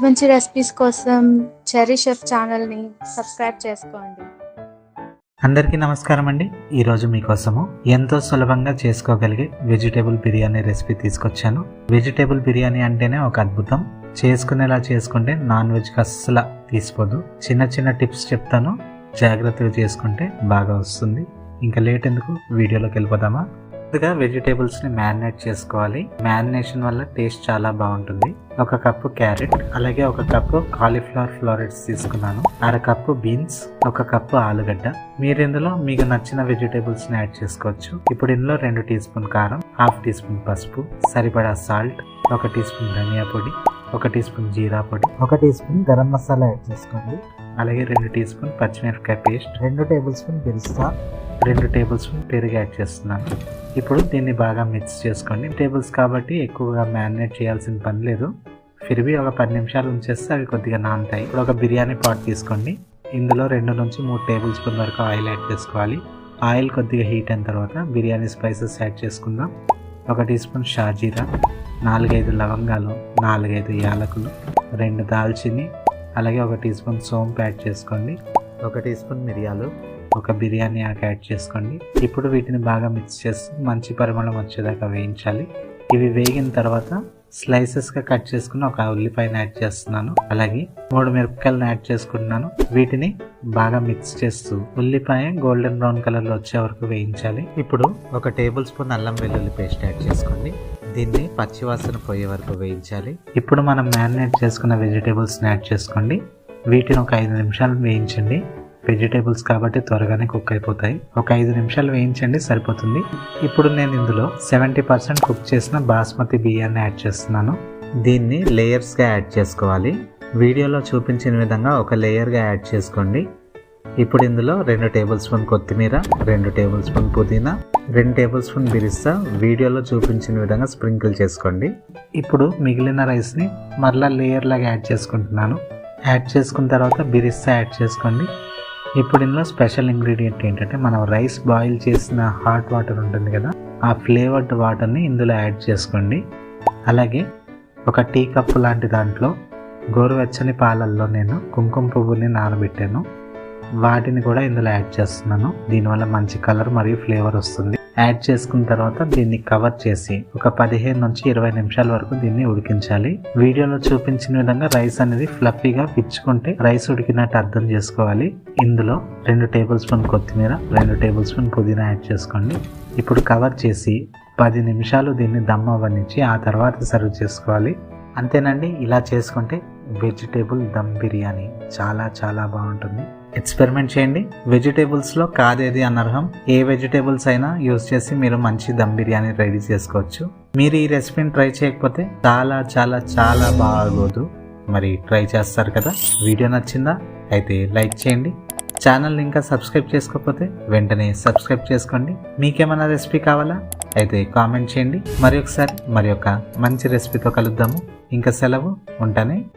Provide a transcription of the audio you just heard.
మంచి రెసిపీస్ కోసం cherry chef ఛానల్ని సబ్స్క్రైబ్ చేసుకోండి. అందరికీ నమస్కారం అండి. ఈరోజు మీకోసము ఎంతో సులభంగా చేసుకోగలిగే వెజిటేబుల్ బిర్యానీ రెసిపీ తీసుకొచ్చాను. వెజిటేబుల్ బిర్యానీ అంటేనే ఒక అద్భుతం. చేసుకునేలా చేసుకుంటే నాన్ వెజ్కి అస్సలు తీసిపోదు. చిన్న చిన్న టిప్స్ చెప్తాను, జాగ్రత్తగా చేసుకుంటే బాగా వస్తుంది. ఇంకా లేట్ ఎందుకు, వీడియోలోకి వెళ్ళిపోదామా? ముందుగా వెజిటేబుల్స్ని మ్యారినేట్ చేసుకోవాలి. మ్యారినేషన్ వల్ల టేస్ట్ చాలా బాగుంటుంది. ఒక కప్పు క్యారెట్, అలాగే ఒక కప్పు కాలీఫ్లవర్ ఫ్లోరెట్స్ తీసుకున్నాను. అర కప్పు బీన్స్, ఒక కప్పు ఆలుగడ్డ. మీరు ఇందులో మీకు నచ్చిన వెజిటేబుల్స్ ని యాడ్ చేసుకోవచ్చు. ఇప్పుడు ఇందులో 2 టీ స్పూన్ కారం, హాఫ్ టీ స్పూన్ పసుపు, సరిపడా సాల్ట్, 1 టీ స్పూన్ ధనియా పొడి, 1 టీ స్పూన్ జీరా పొడి, 1 teaspoon garam masala add చేసుకోండి. అలాగే 2 టీ స్పూన్ పచ్చిమిరపకాయ పేస్ట్, 2 టేబుల్ స్పూన్ బిర్స్తా, 2 టేబుల్ స్పూన్ పెరుగు యాడ్ చేస్తున్నాను. ఇప్పుడు దీన్ని బాగా మిక్స్ చేసుకోండి. టేబుల్స్ కాబట్టి ఎక్కువగా మ్యారినేట్ చేయాల్సిన పని లేదు. ఫిర్బీ ఒక 10 నిమిషాలు ఉంచేస్తే అవి కొద్దిగా నానుతాయి. ఇప్పుడు ఒక బిర్యానీ పాట్ తీసుకోండి. ఇందులో 2 నుంచి 3 టేబుల్ స్పూన్ వరకు ఆయిల్ యాడ్ చేసుకోవాలి. ఆయిల్ కొద్దిగా హీట్ అయిన తర్వాత బిర్యానీ స్పైసెస్ యాడ్ చేసుకుందాం. 1 టీ స్పూన్ షాజీరా, 4-5 లవంగాలు, 4-5 యాలకులు, 2 దాల్చిని, అలాగే 1 టీ స్పూన్ సోంపు యాడ్ చేసుకోండి. 1 టీ స్పూన్ మిరియాలు, 1 బిర్యానీ ఆకు యాడ్ చేసుకోండి. ఇప్పుడు వీటిని బాగా మిక్స్ చేసి మంచి పరిమళం వచ్చేదాకా వేయించాలి. ఇవి వేగిన తర్వాత స్లైసెస్గా కట్ చేసుకుని 1 ఉల్లిపాయను యాడ్ చేస్తున్నాను. అలాగే 3 మిరపకాయలను యాడ్ చేసుకుంటున్నాను. వీటిని బాగా మిక్స్ చేస్తూ ఉల్లిపాయ గోల్డెన్ బ్రౌన్ కలర్లో వచ్చే వరకు వేయించాలి. ఇప్పుడు 1 టేబుల్ స్పూన్ అల్లం వెల్లుల్లి పేస్ట్ యాడ్ చేసుకోండి. దీన్ని పచ్చివాసన పోయే వరకు వేయించాలి. ఇప్పుడు మనం మ్యారినేట్ చేసుకున్న వెజిటేబుల్స్ని యాడ్ చేసుకోండి. వీటిని 5 నిమిషాలు వేయించండి. వెజిటేబుల్స్ కాబట్టి త్వరగానే కుక్ అయిపోతాయి. 5 నిమిషాలు వేయించండి, సరిపోతుంది. ఇప్పుడు నేను ఇందులో 70% కుక్ చేసిన బాస్మతి బియ్యాన్ని యాడ్ చేస్తున్నాను. దీన్ని లేయర్స్గా యాడ్ చేసుకోవాలి. వీడియోలో చూపించిన విధంగా ఒక లేయర్గా యాడ్ చేసుకోండి. ఇప్పుడు ఇందులో 2 టేబుల్ స్పూన్ కొత్తిమీర, 2 టేబుల్ స్పూన్ పుదీనా, 2 టేబుల్ స్పూన్ బిరిస్తా వీడియోలో చూపించిన విధంగా స్ప్రింకిల్ చేసుకోండి. ఇప్పుడు మిగిలిన రైస్ని మరలా లేయర్ లాగా యాడ్ చేసుకుంటున్నాను. యాడ్ చేసుకున్న తర్వాత బిరిస్తా యాడ్ చేసుకోండి. ఇప్పుడు ఇందులో స్పెషల్ ఇంగ్రీడియంట్ ఏంటంటే, మనం రైస్ బాయిల్ చేసిన హాట్ వాటర్ ఉంటుంది కదా, ఆ ఫ్లేవర్డ్ వాటర్ని ఇందులో యాడ్ చేసుకోండి. అలాగే 1 టీ కప్పు లాంటి దాంట్లో గోరువెచ్చని పాలల్లో నేను కుంకుమ పువ్వుని నానబెట్టాను. వాటిని కూడా ఇందులో యాడ్ చేస్తున్నాను. దీనివల్ల మంచి కలర్ మరియు ఫ్లేవర్ వస్తుంది. యాడ్ చేసుకున్న తర్వాత దీన్ని కవర్ చేసి ఒక 15 నుంచి 20 నిమిషాల వరకు దీన్ని ఉడికించాలి. వీడియోలో చూపించిన విధంగా రైస్ అనేది ఫ్లఫీగా పిచ్చుకుంటే రైస్ ఉడికినట్టు అర్థం చేసుకోవాలి. ఇందులో 2 టేబుల్ స్పూన్ కొత్తిమీర, 2 టేబుల్ స్పూన్ పుదీనా యాడ్ చేసుకోండి. ఇప్పుడు కవర్ చేసి 10 నిమిషాలు దీన్ని దమ్ అవ్వనిచ్చి ఆ తర్వాత సర్వ్ చేసుకోవాలి. అంతేనండి. ఇలా చేసుకుంటే వెజిటేబుల్ దమ్ బిర్యానీ చాలా చాలా బాగుంటుంది. ఎక్స్పెరిమెంట్ చేయండి. వెజిటేబుల్స్లో కాదేది అనర్హం. ఏ వెజిటేబుల్స్ అయినా యూజ్ చేసి మీరు మంచి దమ్ బిర్యానీ రెడీ చేసుకోవచ్చు. మీరు ఈ రెసిపీని ట్రై చేయకపోతే చాలా చాలా చాలా బాగోదు. మరి ట్రై చేస్తారు కదా. వీడియో నచ్చిందా? అయితే లైక్ చేయండి. ఛానల్ ఇంకా సబ్స్క్రైబ్ చేసుకోకపోతే వెంటనే సబ్స్క్రైబ్ చేసుకోండి. మీకేమైనా రెసిపీ కావాలా? అయితే కామెంట్ చేయండి. మరి ఒకసారి మరి ఒక మంచి రెసిపీతో కలుద్దాము. ఇంకా సెలవు, ఉంటానే.